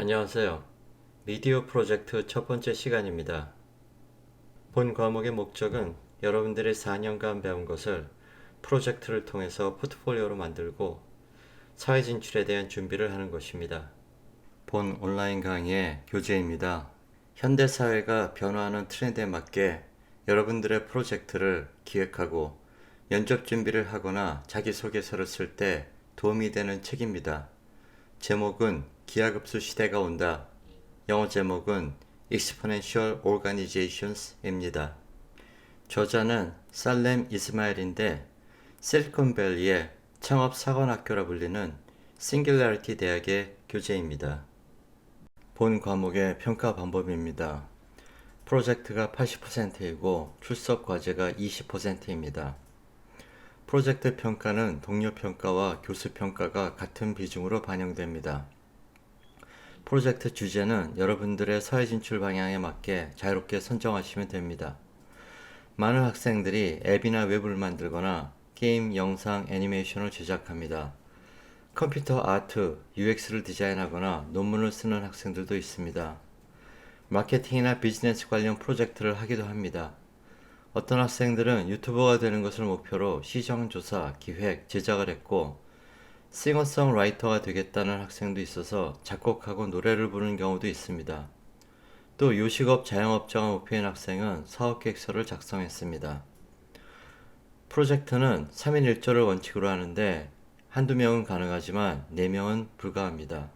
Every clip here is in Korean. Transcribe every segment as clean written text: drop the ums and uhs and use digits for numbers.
안녕하세요. 미디어 프로젝트 첫 번째 시간입니다. 본 과목의 목적은 여러분들이 4년간 배운 것을 프로젝트를 통해서 포트폴리오로 만들고 사회 진출에 대한 준비를 하는 것입니다. 본 온라인 강의의 교재입니다. 현대 사회가 변화하는 트렌드에 맞게 여러분들의 프로젝트를 기획하고 면접 준비를 하거나 자기소개서를 쓸 때 도움이 되는 책입니다. 제목은 기하급수 시대가 온다. 영어 제목은 Exponential Organisations입니다. 저자는 살렘 이스마일인데 실리콘밸리의 창업 사관학교라 불리는 싱귤라리티 대학의 교재입니다. 본 과목의 평가 방법입니다. 프로젝트가 80%이고 출석 과제가 20%입니다. 프로젝트 평가는 동료 평가와 교수 평가가 같은 비중으로 반영됩니다. 프로젝트 주제는 여러분들의 사회 진출 방향에 맞게 자유롭게 선정하시면 됩니다. 많은 학생들이 앱이나 웹을 만들거나 게임, 영상, 애니메이션을 제작합니다. 컴퓨터 아트, UX를 디자인하거나 논문을 쓰는 학생들도 있습니다. 마케팅이나 비즈니스 관련 프로젝트를 하기도 합니다. 어떤 학생들은 유튜버가 되는 것을 목표로 시장조사, 기획, 제작을 했고 싱어송라이터가 되겠다는 학생도 있어서 작곡하고 노래를 부르는 경우도 있습니다. 또 요식업, 자영업자가 목표인 학생은 사업계획서를 작성했습니다. 프로젝트는 3인 1조를 원칙으로 하는데 한두 명은 가능하지만 4명은 불가합니다.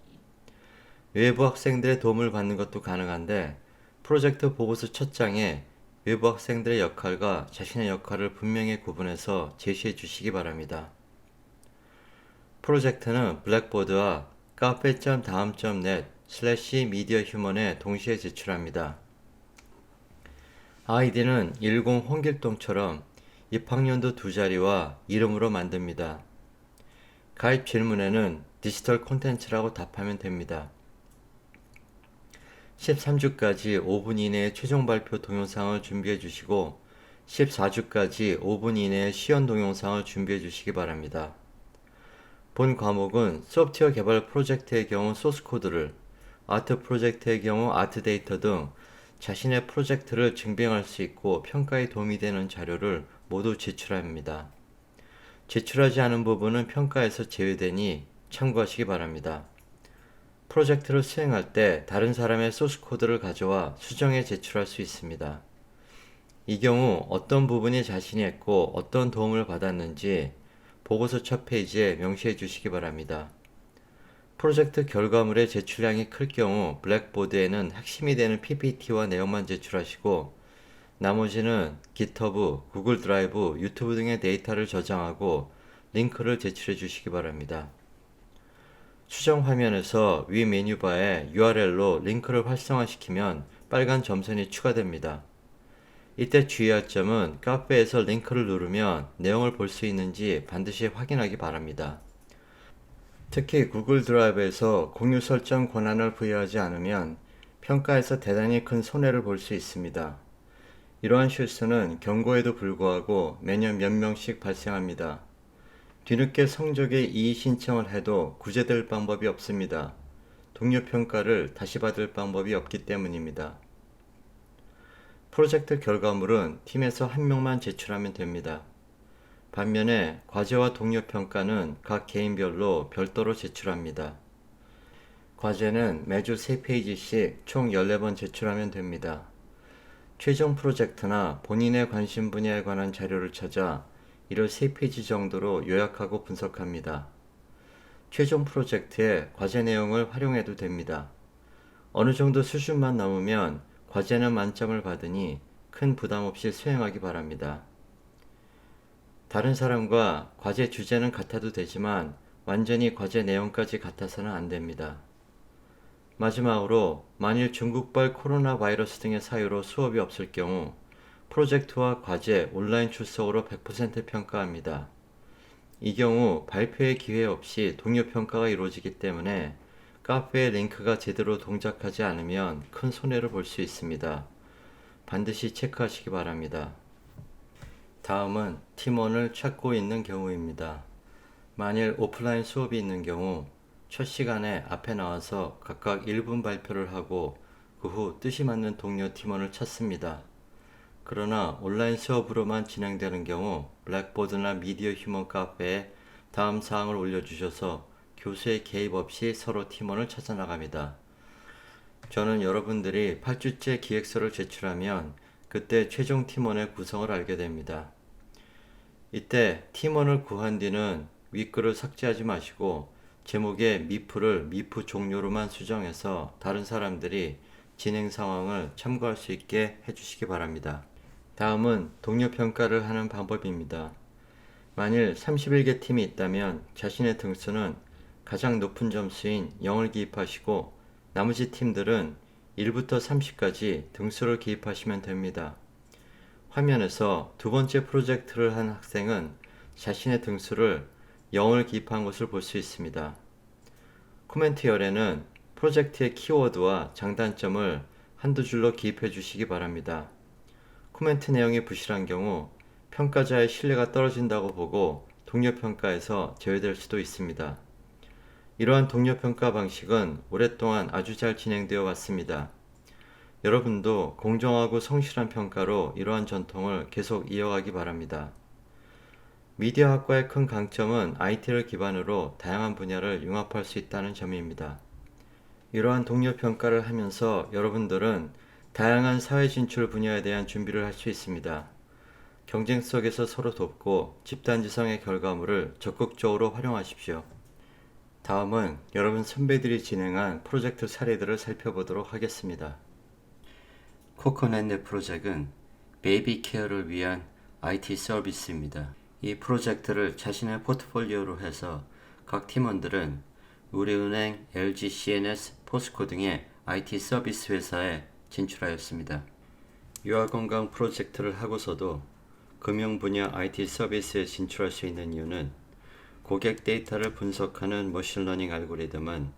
외부 학생들의 도움을 받는 것도 가능한데 프로젝트 보고서 첫 장에 외부 학생들의 역할과 자신의 역할을 분명히 구분해서 제시해 주시기 바랍니다. 프로젝트는 블랙보드와 카페.다음.net/mediahuman에 동시에 제출합니다. 아이디는 10 홍길동처럼 입학연도 2자리와 이름으로 만듭니다. 가입 질문에는 디지털 콘텐츠라고 답하면 됩니다. 13주까지 5분 이내에 최종 발표 동영상을 준비해 주시고 14주까지 5분 이내에 시연 동영상을 준비해 주시기 바랍니다. 본 과목은 소프트웨어 개발 프로젝트의 경우 소스코드를, 아트 프로젝트의 경우 아트 데이터 등 자신의 프로젝트를 증빙할 수 있고 평가에 도움이 되는 자료를 모두 제출합니다. 제출하지 않은 부분은 평가에서 제외되니 참고하시기 바랍니다. 프로젝트를 수행할 때 다른 사람의 소스 코드를 가져와 수정해 제출할 수 있습니다. 이 경우 어떤 부분이 자신이 했고 어떤 도움을 받았는지 보고서 첫 페이지에 명시해 주시기 바랍니다. 프로젝트 결과물의 제출량이 클 경우 블랙보드에는 핵심이 되는 PPT와 내용만 제출하시고 나머지는 GitHub, 구글 드라이브, 유튜브 등의 데이터를 저장하고 링크를 제출해 주시기 바랍니다. 수정 화면에서 위 메뉴바에 URL로 링크를 활성화시키면 빨간 점선이 추가됩니다. 이때 주의할 점은 카페에서 링크를 누르면 내용을 볼 수 있는지 반드시 확인하기 바랍니다. 특히 구글 드라이브에서 공유 설정 권한을 부여하지 않으면 평가에서 대단히 큰 손해를 볼 수 있습니다. 이러한 실수는 경고에도 불구하고 매년 몇 명씩 발생합니다. 뒤늦게 성적에 이의 신청을 해도 구제될 방법이 없습니다. 동료 평가를 다시 받을 방법이 없기 때문입니다. 프로젝트 결과물은 팀에서 한 명만 제출하면 됩니다. 반면에 과제와 동료 평가는 각 개인별로 별도로 제출합니다. 과제는 매주 3페이지씩 총 14번 제출하면 됩니다. 최종 프로젝트나 본인의 관심 분야에 관한 자료를 찾아 이를 3페이지 정도로 요약하고 분석합니다. 최종 프로젝트의 과제 내용을 활용해도 됩니다. 어느 정도 수준만 넘으면 과제는 만점을 받으니 큰 부담 없이 수행하기 바랍니다. 다른 사람과 과제 주제는 같아도 되지만 완전히 과제 내용까지 같아서는 안 됩니다. 마지막으로 만일 중국발 코로나 바이러스 등의 사유로 수업이 없을 경우 프로젝트와 과제 온라인 출석으로 100% 평가합니다. 이 경우 발표의 기회 없이 동료 평가가 이루어지기 때문에 카페의 링크가 제대로 동작하지 않으면 큰 손해를 볼 수 있습니다. 반드시 체크하시기 바랍니다. 다음은 팀원을 찾고 있는 경우입니다. 만일 오프라인 수업이 있는 경우 첫 시간에 앞에 나와서 각각 1분 발표를 하고 그 후 뜻이 맞는 동료 팀원을 찾습니다. 그러나 온라인 수업으로만 진행되는 경우 블랙보드나 미디어 휴먼 카페에 다음 사항을 올려주셔서 교수의 개입 없이 서로 팀원을 찾아 나갑니다. 저는 여러분들이 8주째 기획서를 제출하면 그때 최종 팀원의 구성을 알게 됩니다. 이때 팀원을 구한 뒤는 윗글을 삭제하지 마시고 제목에 미프를 미프 종료로만 수정해서 다른 사람들이 진행 상황을 참고할 수 있게 해주시기 바랍니다. 다음은 동료 평가를 하는 방법입니다. 만일 31개 팀이 있다면 자신의 등수는 가장 높은 점수인 0을 기입하시고 나머지 팀들은 1부터 30까지 등수를 기입하시면 됩니다. 화면에서 두 번째 프로젝트를 한 학생은 자신의 등수를 0을 기입한 것을 볼 수 있습니다. 코멘트열에는 프로젝트의 키워드와 장단점을 한두 줄로 기입해 주시기 바랍니다. 코멘트 내용이 부실한 경우 평가자의 신뢰가 떨어진다고 보고 동료 평가에서 제외될 수도 있습니다. 이러한 동료 평가 방식은 오랫동안 아주 잘 진행되어 왔습니다. 여러분도 공정하고 성실한 평가로 이러한 전통을 계속 이어가기 바랍니다. 미디어학과의 큰 강점은 IT를 기반으로 다양한 분야를 융합할 수 있다는 점입니다. 이러한 동료 평가를 하면서 여러분들은 다양한 사회 진출 분야에 대한 준비를 할 수 있습니다. 경쟁 속에서 서로 돕고 집단지성의 결과물을 적극적으로 활용하십시오. 다음은 여러분 선배들이 진행한 프로젝트 사례들을 살펴보도록 하겠습니다. 코코넷 프로젝트는 베이비 케어를 위한 IT 서비스입니다. 이 프로젝트를 자신의 포트폴리오로 해서 각 팀원들은 우리은행, LG, CNS, 포스코 등의 IT 서비스 회사에 진출하였습니다. 유아건강 프로젝트를 하고서도 금융 분야 IT 서비스에 진출할 수 있는 이유는 고객 데이터를 분석하는 머신러닝 알고리즘은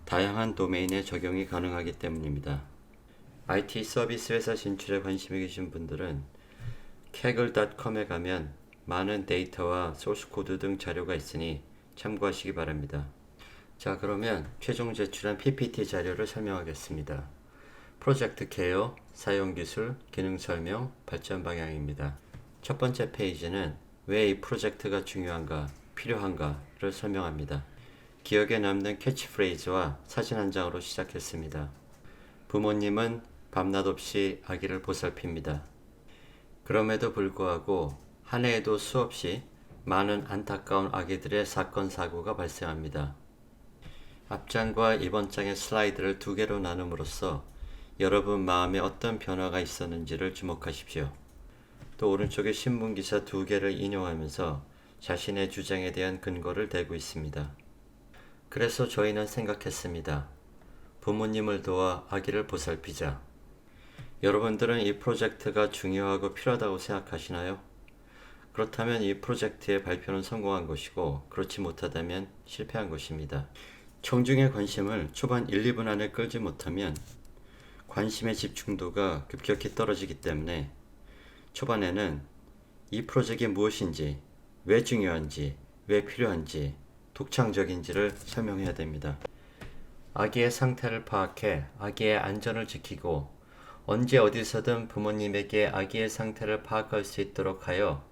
다양한 도메인에 적용이 가능하기 때문입니다. IT 서비스 회사 진출에 관심이 계신 분들은 kaggle.com에 가면 많은 데이터와 소스코드 등 자료가 있으니 참고하시기 바랍니다. 자, 그러면 최종 제출한 PPT 자료를 설명하겠습니다. 프로젝트 케어, 사용 기술, 기능 설명, 발전 방향입니다. 첫 번째 페이지는 왜 이 프로젝트가 중요한가, 필요한가를 설명합니다. 기억에 남는 캐치프레이즈와 사진 한 장으로 시작했습니다. 부모님은 밤낮 없이 아기를 보살핍니다. 그럼에도 불구하고 한 해에도 수없이 많은 안타까운 아기들의 사건 사고가 발생합니다. 앞장과 이번 장의 슬라이드를 두 개로 나눔으로써 여러분 마음에 어떤 변화가 있었는지를 주목하십시오. 또 오른쪽에 신문기사 두 개를 인용하면서 자신의 주장에 대한 근거를 대고 있습니다. 그래서 저희는 생각했습니다. 부모님을 도와 아기를 보살피자. 여러분들은 이 프로젝트가 중요하고 필요하다고 생각하시나요? 그렇다면 이 프로젝트의 발표는 성공한 것이고 그렇지 못하다면 실패한 것입니다. 청중의 관심을 초반 1, 2분 안에 끌지 못하면 관심의 집중도가 급격히 떨어지기 때문에 초반에는 이 프로젝트가 무엇인지, 왜 중요한지, 왜 필요한지, 독창적인지를 설명해야 됩니다. 아기의 상태를 파악해 아기의 안전을 지키고 언제 어디서든 부모님에게 아기의 상태를 파악할 수 있도록 하여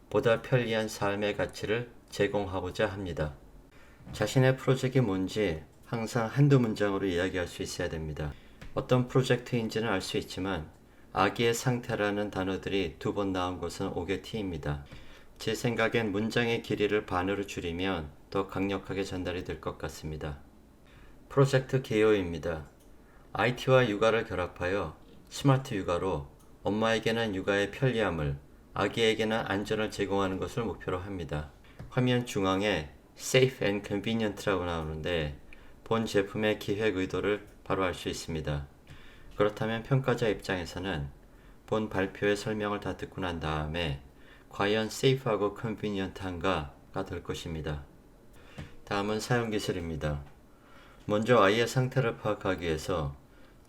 보다 편리한 삶의 가치를 제공하고자 합니다. 자신의 프로젝트가 뭔지 항상 한두 문장으로 이야기할 수 있어야 됩니다. 어떤 프로젝트인지는 알 수 있지만 아기의 상태라는 단어들이 두 번 나온 것은 오게티입니다. 제 생각엔 문장의 길이를 반으로 줄이면 더 강력하게 전달이 될 것 같습니다. 프로젝트 개요입니다. IT와 육아를 결합하여 스마트 육아로 엄마에게는 육아의 편리함을, 아기에게는 안전을 제공하는 것을 목표로 합니다. 화면 중앙에 Safe and Convenient라고 나오는데 본 제품의 기획 의도를 바로 알 수 있습니다. 그렇다면 평가자 입장에서는 본 발표의 설명을 다 듣고 난 다음에 과연 safe하고 convenient한가가 될 것입니다. 다음은 사용 기술입니다. 먼저 아이의 상태를 파악하기 위해서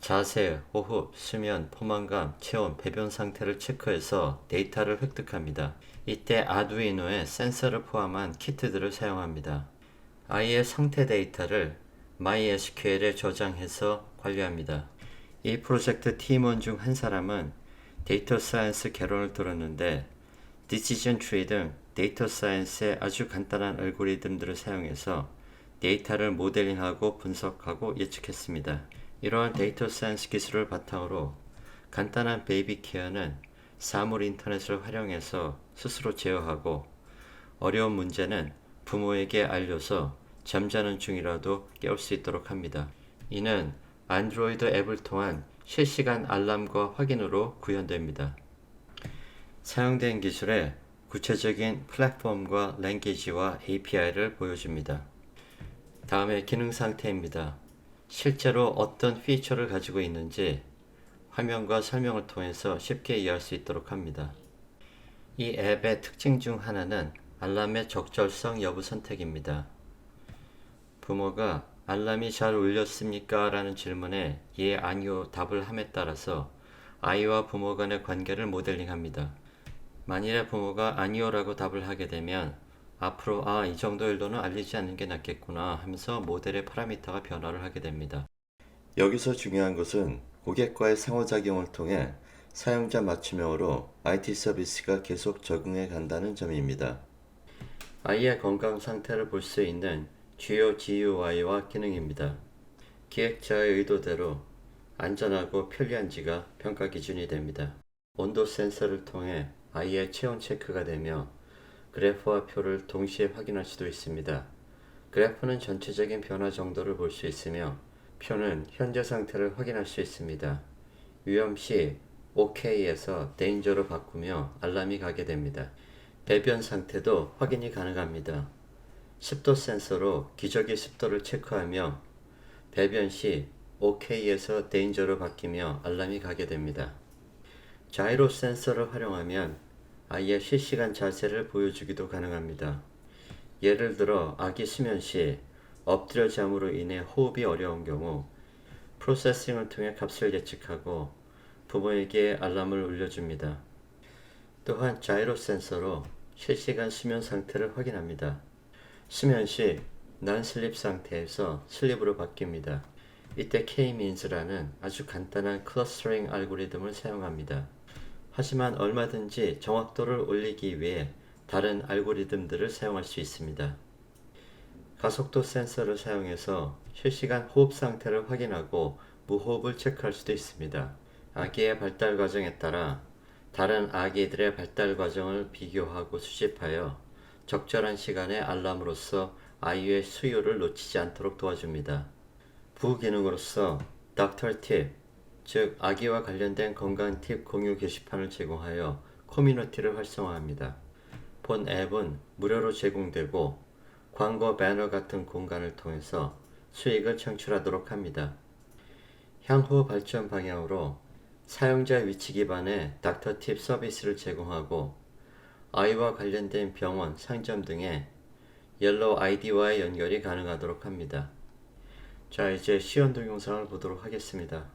자세, 호흡, 수면, 포만감, 체온, 배변 상태를 체크해서 데이터를 획득합니다. 이때 아두이노에 센서를 포함한 키트들을 사용합니다. 아이의 상태 데이터를 MySQL에 저장해서 관리합니다. 이 프로젝트 팀원 중 한 사람은 데이터 사이언스 개론을 들었는데 디시전 트리 등 데이터 사이언스의 아주 간단한 알고리즘들을 사용해서 데이터를 모델링하고 분석하고 예측했습니다. 이러한 데이터 사이언스 기술을 바탕으로 간단한 베이비 케어는 사물 인터넷을 활용해서 스스로 제어하고 어려운 문제는 부모에게 알려서 잠자는 중이라도 깨울 수 있도록 합니다. 이는 안드로이드 앱을 통한 실시간 알람과 확인으로 구현됩니다. 사용된 기술의 구체적인 플랫폼과 랭귀지와 API를 보여줍니다. 다음에 기능 상태입니다. 실제로 어떤 피처를 가지고 있는지 화면과 설명을 통해서 쉽게 이해할 수 있도록 합니다. 이 앱의 특징 중 하나는 알람의 적절성 여부 선택입니다. 부모가 알람이 잘 울렸습니까? 라는 질문에 예, 아니요 답을 함에 따라서 아이와 부모 간의 관계를 모델링합니다. 만일에 부모가 아니요 라고 답을 하게 되면 앞으로 이 정도 일도는 알리지 않는 게 낫겠구나 하면서 모델의 파라미터가 변화를 하게 됩니다. 여기서 중요한 것은 고객과의 상호작용을 통해 사용자 맞춤형으로 IT 서비스가 계속 적응해 간다는 점입니다. 아이의 건강 상태를 볼 수 있는 주요 GUI와 기능입니다. 기획자의 의도대로 안전하고 편리한지가 평가 기준이 됩니다. 온도 센서를 통해 아이의 체온 체크가 되며 그래프와 표를 동시에 확인할 수도 있습니다. 그래프는 전체적인 변화 정도를 볼 수 있으며 표는 현재 상태를 확인할 수 있습니다. 위험 시 OK에서 Danger로 바꾸며 알람이 가게 됩니다. 배변 상태도 확인이 가능합니다. 습도 센서로 기저귀 습도를 체크하며 배변 시 OK에서 Danger로 바뀌며 알람이 가게 됩니다. 자이로 센서를 활용하면 아이의 실시간 자세를 보여주기도 가능합니다. 예를 들어 아기 수면 시 엎드려 잠으로 인해 호흡이 어려운 경우 프로세싱을 통해 값을 예측하고 부모에게 알람을 울려줍니다. 또한 자이로 센서로 실시간 수면 상태를 확인합니다. 수면 시 난슬립 상태에서 슬립으로 바뀝니다. 이때 K-means라는 아주 간단한 클러스터링 알고리즘을 사용합니다. 하지만 얼마든지 정확도를 올리기 위해 다른 알고리즘들을 사용할 수 있습니다. 가속도 센서를 사용해서 실시간 호흡 상태를 확인하고 무호흡을 체크할 수도 있습니다. 아기의 발달 과정에 따라 다른 아기들의 발달 과정을 비교하고 수집하여 적절한 시간에 알람으로써 아이의 수유를 놓치지 않도록 도와줍니다. 부기능으로서 닥터 팁, 즉 아기와 관련된 건강 팁 공유 게시판을 제공하여 커뮤니티를 활성화합니다. 본 앱은 무료로 제공되고 광고 배너 같은 공간을 통해서 수익을 창출하도록 합니다. 향후 발전 방향으로 사용자 위치 기반의 닥터 팁 서비스를 제공하고 아이와 관련된 병원, 상점 등의 옐로우 아이디와의 연결이 가능하도록 합니다. 자, 이제 시연 동영상을 보도록 하겠습니다.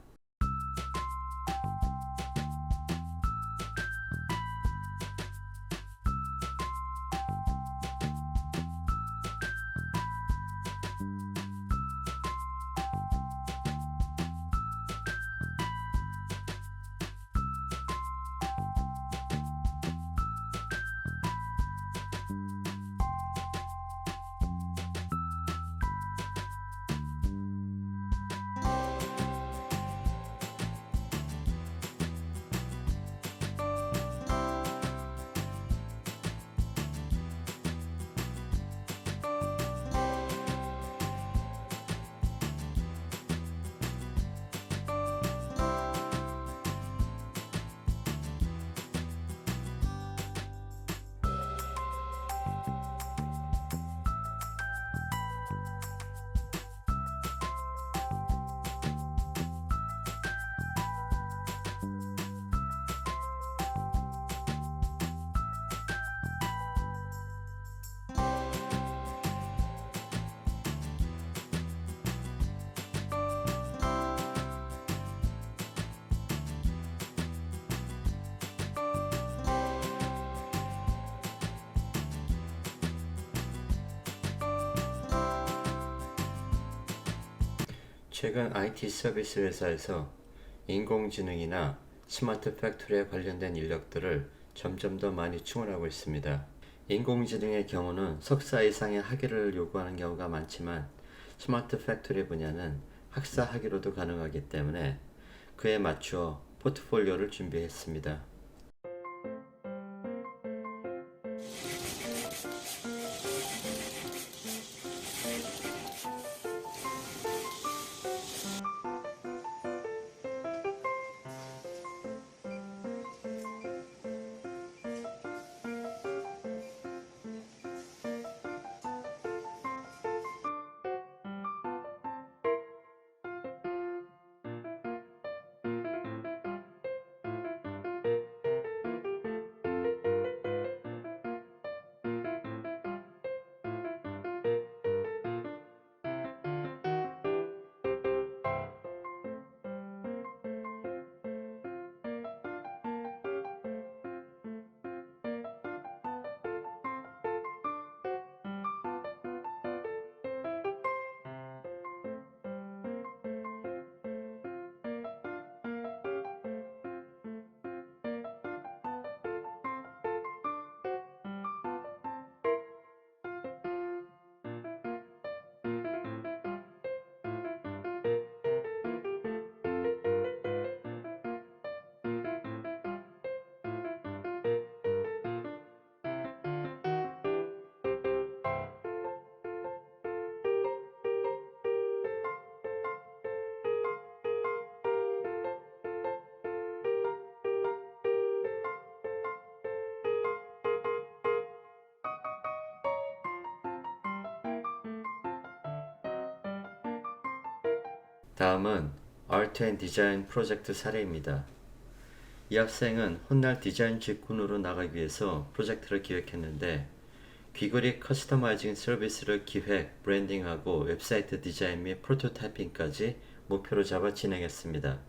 최근 IT 서비스 회사에서 인공지능이나 스마트 팩토리에 관련된 인력들을 점점 더 많이 충원하고 있습니다. 인공지능의 경우는 석사 이상의 학위를 요구하는 경우가 많지만 스마트 팩토리 분야는 학사 학위로도 가능하기 때문에 그에 맞추어 포트폴리오를 준비했습니다. 다음은 Art and Design 프로젝트 사례입니다. 이 학생은 훗날 디자인 직군으로 나가기 위해서 프로젝트를 기획했는데 귀걸이 커스터마이징 서비스를 기획, 브랜딩하고 웹사이트 디자인 및 프로토타이핑까지 목표로 잡아 진행했습니다.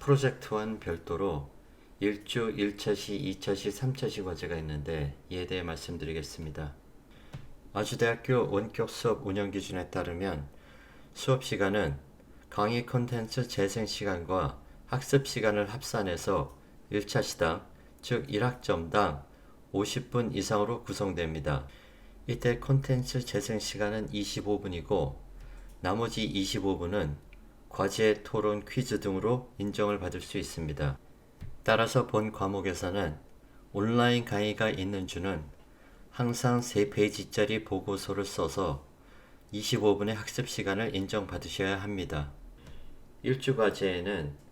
프로젝트와는 별도로 1주 1차시, 2차시, 3차시 과제가 있는데 이에 대해 말씀드리겠습니다. 아주대학교 원격 수업 운영 기준에 따르면 수업 시간은 강의 콘텐츠 재생 시간과 학습 시간을 합산해서 1차 시당, 즉 1학점당 50분 이상으로 구성됩니다. 이때 콘텐츠 재생 시간은 25분이고 나머지 25분은 과제, 토론, 퀴즈 등으로 인정을 받을 수 있습니다. 따라서 본 과목에서는 온라인 강의가 있는 주는 항상 3페이지짜리 보고서를 써서 25분의 학습 시간을 인정받으셔야 합니다. 1주 과제에는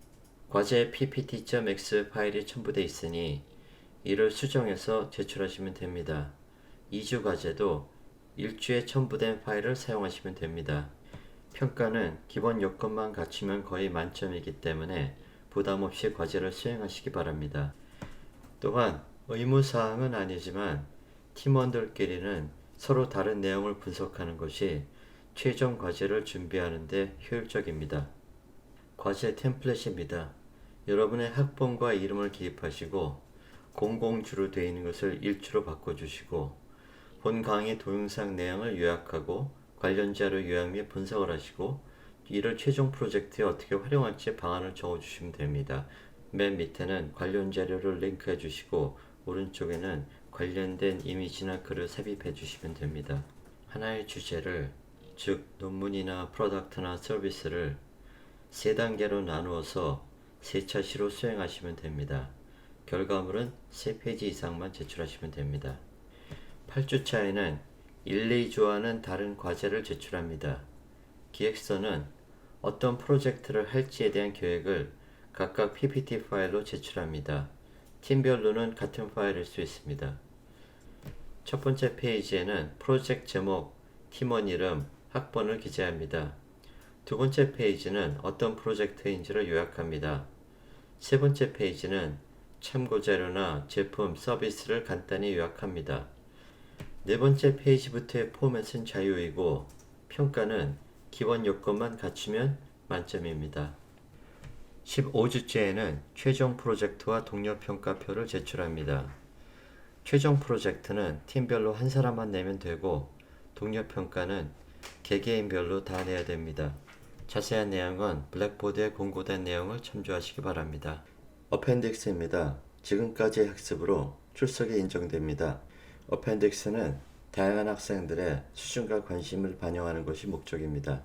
과제 ppt.x 파일이 첨부되어 있으니 이를 수정해서 제출하시면 됩니다. 2주 과제도 1주에 첨부된 파일을 사용하시면 됩니다. 평가는 기본 요건만 갖추면 거의 만점이기 때문에 부담 없이 과제를 수행하시기 바랍니다. 또한 의무사항은 아니지만 팀원들끼리는 서로 다른 내용을 분석하는 것이 최종 과제를 준비하는 데 효율적입니다. 과제 템플릿입니다. 여러분의 학번과 이름을 기입하시고 공공주로 되어 있는 것을 일주로 바꿔주시고 본 강의 동영상 내용을 요약하고 관련 자료 요약 및 분석을 하시고 이를 최종 프로젝트에 어떻게 활용할지 방안을 적어주시면 됩니다. 맨 밑에는 관련 자료를 링크해 주시고 오른쪽에는 관련된 이미지나 글을 삽입해 주시면 됩니다. 하나의 주제를, 즉 논문이나 프로덕트나 서비스를 3단계로 나누어서 3차시로 수행하시면 됩니다. 결과물은 3페이지 이상만 제출하시면 됩니다. 8주차에는 1, 2주와는 다른 과제를 제출합니다. 기획서는 어떤 프로젝트를 할지에 대한 계획을 각각 PPT 파일로 제출합니다. 팀별로는 같은 파일일 수 있습니다. 첫 번째 페이지에는 프로젝트 제목, 팀원 이름, 학번을 기재합니다. 두 번째 페이지는 어떤 프로젝트인지를 요약합니다. 세 번째 페이지는 참고 자료나 제품, 서비스를 간단히 요약합니다. 네 번째 페이지부터의 포맷은 자유이고 평가는 기본 요건만 갖추면 만점입니다. 15주째에는 최종 프로젝트와 동료 평가표를 제출합니다. 최종 프로젝트는 팀별로 한 사람만 내면 되고 동료 평가는 개개인별로 다 내야 됩니다. 자세한 내용은 블랙보드에 공고된 내용을 참조하시기 바랍니다. 어펜딕스입니다. 지금까지의 학습으로 출석이 인정됩니다. 어펜딕스는 다양한 학생들의 수준과 관심을 반영하는 것이 목적입니다.